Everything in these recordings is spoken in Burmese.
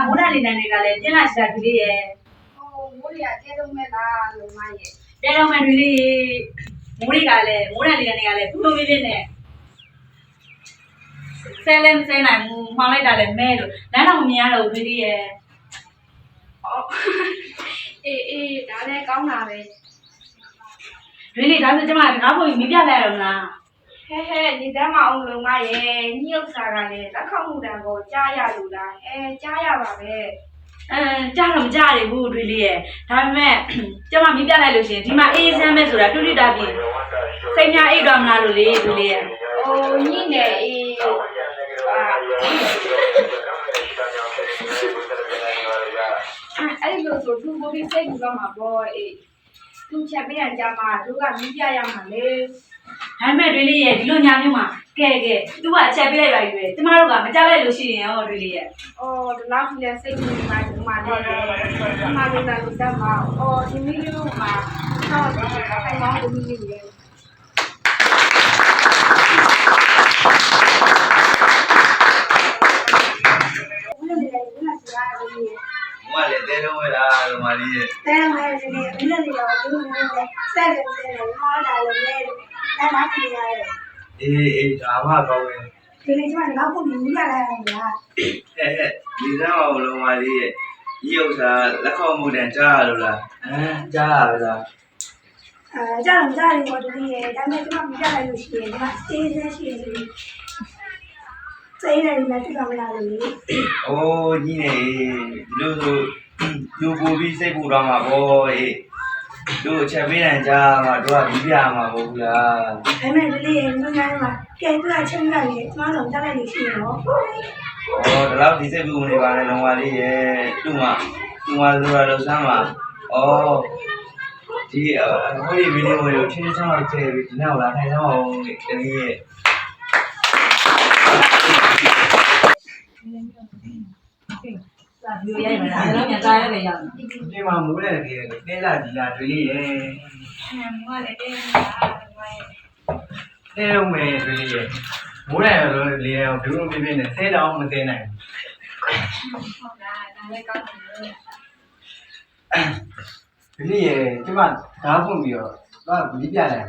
မိုးတလီနန်တွေကလည်းပြင်းလာချတာဒီလေးရဲ့ မိုးရတဲလုံးမဲ့လားလုံမရဲ့ တဲလုံးမဲ့ဒီလေးမိုးတွေကလည်းမိုးတလီနန်တွေကလည်းပူလို့ပြင်းနဲ့ဆဲလည်းမဆဲနိုင်ဘူးမှောင်လိုက်တာလည်းမဲလို့လမ်းတော့မမြင်ရတော့ဘူးဒီလေးရဲ့ အေးဒါလည်းကောင်းတာပဲ ဒီလေးဒါဆိုကျမတကားဖို့မိပြလိုက်ရတော့မလား ဟဲဒီတမ်းမအောင်လုံမရဲ့ညှို့စားကလည်းလက်ခောက်မှုတံကိုကြားရလို့လားကြားရပါပဲ ကြားတော့မကြားရဘူးဒီလေးရဲ့ဒါပေမဲ့ကျမမိပြလိုက်လို့ရှင်ဒီမှာအေးဆမ်းမဲ့ဆိုတာတူတူတာပြင်စိတ်များအိတ်တော့မလားလို့လေဒီလေးရဲ့ ညိနေအေးအဲ့လိုဆိုသူကိုဒီစိတ်ကူတော့မှာပေါ့အေးသူချက်ပေးရကြမှာတို့ကမင်းပြရမှာလေ ဒါပေမဲ့တွေလေးရဲ့ဒီလိုညာမျိုးမှာကဲသူကအချက်ပေးလိုက်ပါပြီကျမတို့ကမကြားလိုက်လို့ရှိရင်ရောတွေလေးရဲ့ ဒီလောက်ကြီးလဲစိတ်ကြီးမှဒီမှာလေဒီမှာလည်းတော့တမ်းမှာဒီမီလီတို့မှာတော့ဒီခိုင်မောင်းဒီမီလီလေ 我来带动我啦，罗马里。带动我这里，为了这个，就是晒着晒着，好大了来，来哪里来了？大马高原。这里这边老公你家来了呀？你知道罗马里，有啥那靠木的家了啦？家了。家里家里我这里，咱们这边没家来有些，这边谁在谁这里？这一来里面这边没来的。你呢？就不比谁不让嘛不就前面人家嘛，都要比别嘛不啦。咱们这里你看嘛，该多少钱来的，马上家来有些哦。这老弟谁不那边的罗马里对嘛都啥嘛？ဒီဟိုဒီဗီဒီယိုကိုချင်းချင်းချောင်းချဲပြီးဒီနောက်လာထိုင်တော့အောင်တကယ်မျိုးရိုက်မှာဒါလည်းပြန်စားရပဲရအောင် ဒီမှာမိုးလည်းတကယ်တဲလာဒီလာတွေလေးရဲ့ မိုးလည်းတဲနေတာဒီမှာ တဲလုံးမယ်တွေလေးရဲ့မိုးလည်းရောလေရောဘယ်လိုပြပြနဲ့ဆဲတော့မဆဲနိုင် ဟုတ်လားဒါလည်းကောင်းတယ် ဘူးဒီရဲ့ဒီမှာဓာတ်ဖွင့်ပြီးတော့ဗီဒီပြလိုက်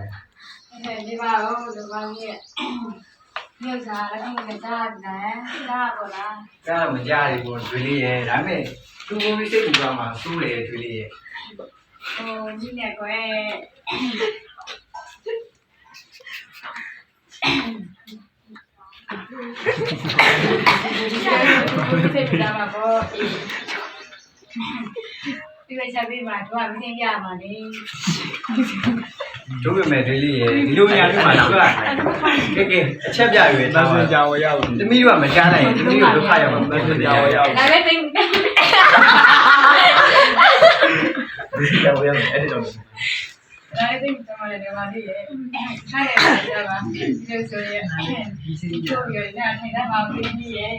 တယ် ဒီမှာတော့ဒီမှာရဲ့ညစားလည်းမကြားတယ်ကြားပါလား ဒါမကြရဘူးတွေလေးရဲ့ဒါပေမဲ့သူ့ကိုယ်စိတ်ကူကမှစိုးတယ်တွေလေးရဲ့ ဒီနေ့ကွယ်ဒီကနေ့မှာပေါ့ဒီလိုချက်ပေးမှာတို့ကမသိရမှာလေ တို့ပဲမဲ့တွေလေးရဲ့ဒီလိုညာမျိုးမှာတော့ကဲအချက်ပြရွေးတောင်းစင်ကြောင်ရအောင်သမီးတို့ကမကြားနိုင်သမီးတို့ဒုက္ခရောက်မှာမဖြစ်ကြောင်ရအောင် ဒါလည်းသိ ဒီကြောင်ရအောင်အဲ့ဒီတော့ ဒါလည်းသိတယ်မှာလည်းဒီမှာလေးရဲ့ခိုင်းရတယ်ကြာပါဒီလိုဆိုရင်ချိုးရနေထိုင်တာပါဘူးကြီးရဲ့